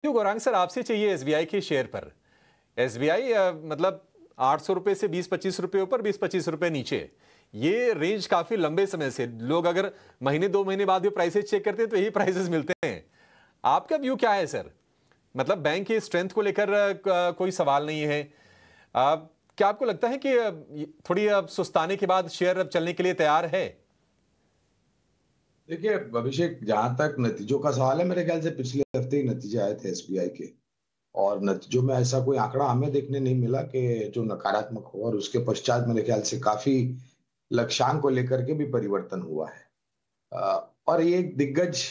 क्यों गौरांग सर आपसे चाहिए एसबीआई के शेयर पर। एसबीआई मतलब 800 रुपए से 20-25 रुपए ऊपर 20-25 रुपए नीचे, ये रेंज काफी लंबे समय से लोग अगर महीने 2 महीने बाद भी प्राइसेस चेक करते हैं तो यही प्राइसेस मिलते हैं। आपका व्यू क्या है सर? मतलब बैंक की स्ट्रेंथ को लेकर कोई सवाल नहीं है। क्या आपको लगता है कि थोड़ी सुस्ताने के बाद शेयर अब चलने के लिए तैयार है? देखिए अभिषेक, जहां तक नतीजों का सवाल है, मेरे ख्याल से पिछले हफ्ते ही नतीजे आए थे एसबीआई के। और नतीजों में ऐसा कोई आंकड़ा हमें देखने नहीं मिला कि जो नकारात्मक हो, और उसके पश्चात मेरे ख्याल से काफी लक्ष्यांक को लेकर के भी परिवर्तन हुआ है। और ये एक दिग्गज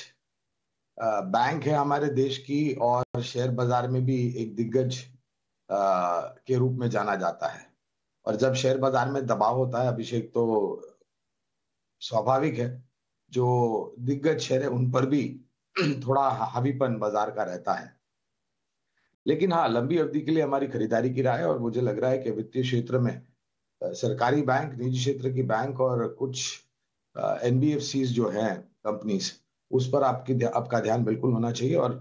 बैंक है हमारे देश की, और शेयर बाजार में भी एक दिग्गज के रूप में जाना जाता है। और जब शेयर बाजार में दबाव होता है अभिषेक, तो स्वाभाविक है जो दिग्गज शेयर है उन पर भी थोड़ा हावीपन बाजार का रहता है। लेकिन हाँ, लंबी अवधि के लिए हमारी खरीदारी की राय है, और मुझे लग रहा है कि वित्तीय क्षेत्र में सरकारी बैंक, निजी क्षेत्र की बैंक और कुछ एनबीएफसीज जो हैं कंपनीज, उस पर आपका ध्यान बिल्कुल होना चाहिए। और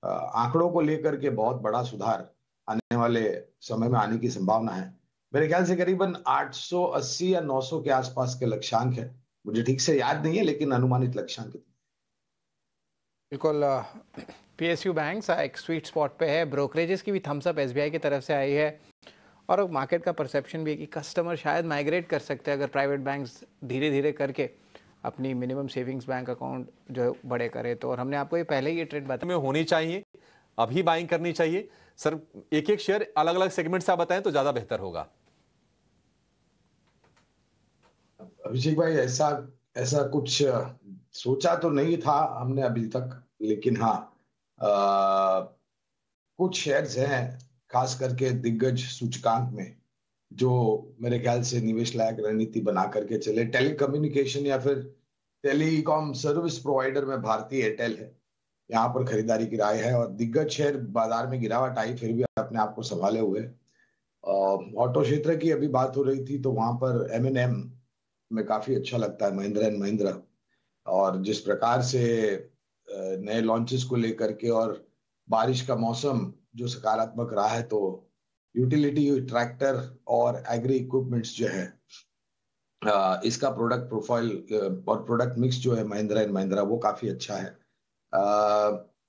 आंकड़ों को लेकर के बहुत बड़ा सुधार आने वाले समय में आने की संभावना है। मेरे ख्याल से करीबन 880 या 900 के आसपास के लक्ष्यांक है। मुझे ठीक से याद नहीं है, लेकिन अनुमानित लक्ष्यांक। बिल्कुल। पीएसयू बैंक्स एक स्वीट स्पॉट पे है। ब्रोकरेजेस की भी थम्स अप एसबीआई की तरफ से आई है, और मार्केट का परसेप्शन भी है कि कस्टमर शायद माइग्रेट कर सकते हैं अगर प्राइवेट बैंक्स धीरे धीरे करके अपनी मिनिमम सेविंग्स बैंक अकाउंट जो बड़े करे तो। और हमने आपको ये पहले ही ये ट्रेड बताया में होनी चाहिए, अभी बाइंग करनी चाहिए सर। एक एक शेयर अलग अलग सेगमेंट से आप बताएं तो ज्यादा बेहतर होगा। अभिषेक भाई, ऐसा ऐसा कुछ सोचा तो नहीं था हमने अभी तक, लेकिन हाँ, कुछ शेयर्स हैं खास करके दिग्गज सूचकांक में, जो मेरे ख्याल से निवेश लायक रणनीति बना करके चले। टेलीकम्युनिकेशन या फिर टेलीकॉम सर्विस प्रोवाइडर में भारतीय एयरटेल है, यहाँ पर खरीदारी की राय है। और दिग्गज शेयर बाजार में गिरावट आई, फिर भी अपने आप को संभाले हुए। ऑटो क्षेत्र की अभी बात हो रही थी, तो वहां पर एमएनएम में काफी अच्छा लगता है, महिंद्रा एंड महिंद्रा। और जिस प्रकार से नए लॉन्चेस को लेकर के और बारिश का मौसम जो सकारात्मक रहा है, तो यूटिलिटी ट्रैक्टर और एग्री इक्विपमेंट्स जो है, इसका प्रोडक्ट प्रोफाइल और प्रोडक्ट मिक्स जो है महिंद्रा एंड महिंद्रा, वो काफी अच्छा है।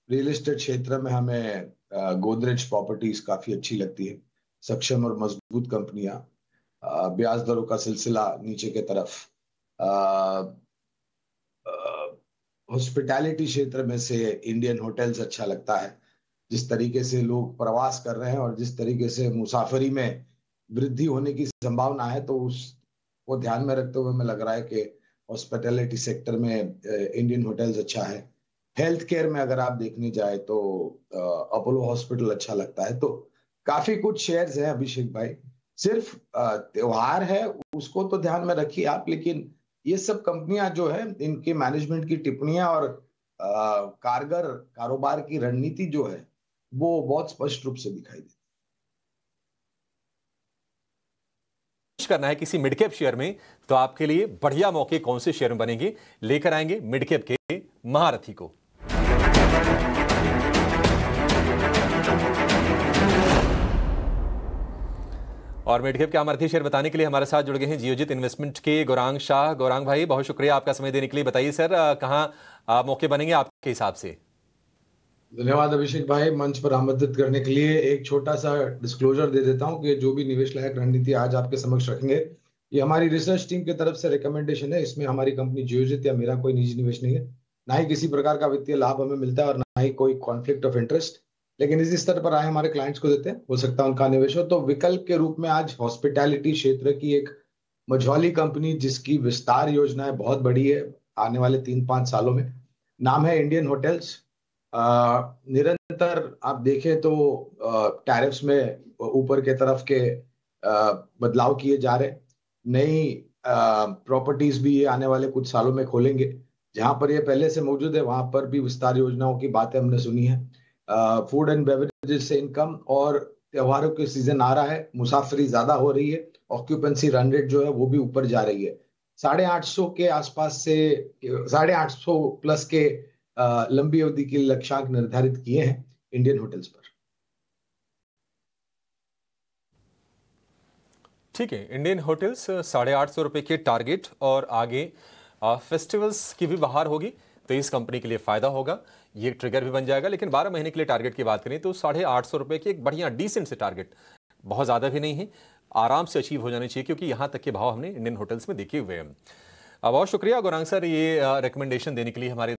रियल एस्टेट क्षेत्र में हमें गोदरेज प्रॉपर्टीज काफी अच्छी लगती है। सक्षम और मजबूत कंपनियां, ब्याज दरों का सिलसिला नीचे के तरफ। हॉस्पिटैलिटी क्षेत्र में से इंडियन होटल्स अच्छा लगता है। जिस तरीके से लोग प्रवास कर रहे हैं और जिस तरीके से मुसाफरी में वृद्धि होने की संभावना है, तो उसको ध्यान में रखते हुए हमें लग रहा है कि हॉस्पिटैलिटी सेक्टर में इंडियन होटल्स अच्छा है। हेल्थ केयर में अगर आप देखने जाए तो अपोलो हॉस्पिटल अच्छा लगता है। तो काफी कुछ शेयर्स हैं अभिषेक भाई। सिर्फ त्योहार है उसको तो ध्यान में रखिए आप, लेकिन ये सब कंपनियां जो है, इनके मैनेजमेंट की टिप्पणियां और कारगर कारोबार की रणनीति जो है, वो बहुत स्पष्ट रूप से दिखाई देती करना है किसी मिड कैप शेयर में, तो आपके लिए बढ़िया मौके कौन से शेयर में बनेंगे, लेकर आएंगे मिड कैप के महारथी को। और मिड कैप के महारथी शेयर बताने के लिए हमारे साथ जुड़ गए हैं जियोजित इन्वेस्टमेंट के गौरांग शाह। गौरांग भाई, बहुत शुक्रिया आपका समय देने के लिए। बताइए सर, कहां मौके बनेंगे आपके हिसाब से? धन्यवाद अभिषेक भाई, मंच पर आमंत्रित करने के लिए। एक छोटा सा डिस्क्लोजर दे देता हूं कि जो भी निवेश लायक रणनीति आज आपके समक्ष रखेंगे, ये हमारी रिसर्च टीम की तरफ से रिकमेंडेशन है। इसमें हमारी कंपनी जियोजित या मेरा कोई निजी निवेश नहीं है। ना ही किसी प्रकार का वित्तीय लाभ हमें मिलता है, और ना ही कोई कॉन्फ्लिक्ट ऑफ इंटरेस्ट। लेकिन इसी स्तर पर आए हमारे क्लाइंट्स को देते हैं, हो सकता है उनका निवेश हो। तो विकल्प के रूप में आज हॉस्पिटैलिटी क्षेत्र की एक मझौली कंपनी, जिसकी विस्तार योजनाएं बहुत बड़ी है आने वाले 3-5 सालों में, नाम है इंडियन होटल्स। निरंतर आप देखें तो टैरिफ्स में ऊपर के तरफ के बदलाव किए जा रहे। नई प्रॉपर्टीज भी ये आने वाले कुछ सालों में खोलेंगे। जहां पर ये पहले से मौजूद है, वहां पर भी विस्तार योजनाओं की बातें हमने सुनी है। फूड एंड बेवरेजेस से इनकम, और त्योहारों के सीजन आ रहा है, मुसाफरी ज्यादा हो रही है, ऑक्यूपेंसी रन रेट जो है वो भी ऊपर जा रही है। 850 के आसपास से 850 प्लस के लंबी अवधि के लक्ष्यांक निर्धारित किए हैं इंडियन होटल्स पर। ठीक है, इंडियन होटल्स 850 रुपये के टारगेट, और आगे फेस्टिवल्स की भी बहार होगी तो इस कंपनी के लिए फायदा होगा, ये ट्रिगर भी बन जाएगा। लेकिन 12 महीने के लिए टारगेट की बात करें तो 850 रुपये की एक बढ़िया डिसेंट से टारगेट, बहुत ज़्यादा भी नहीं है, आराम से अचीव हो जाने चाहिए, क्योंकि यहाँ तक के भाव हमने इंडियन होटल्स में देखे हुए हैं। बहुत शुक्रिया गौरांग सर ये रिकमेंडेशन देने के लिए हमारे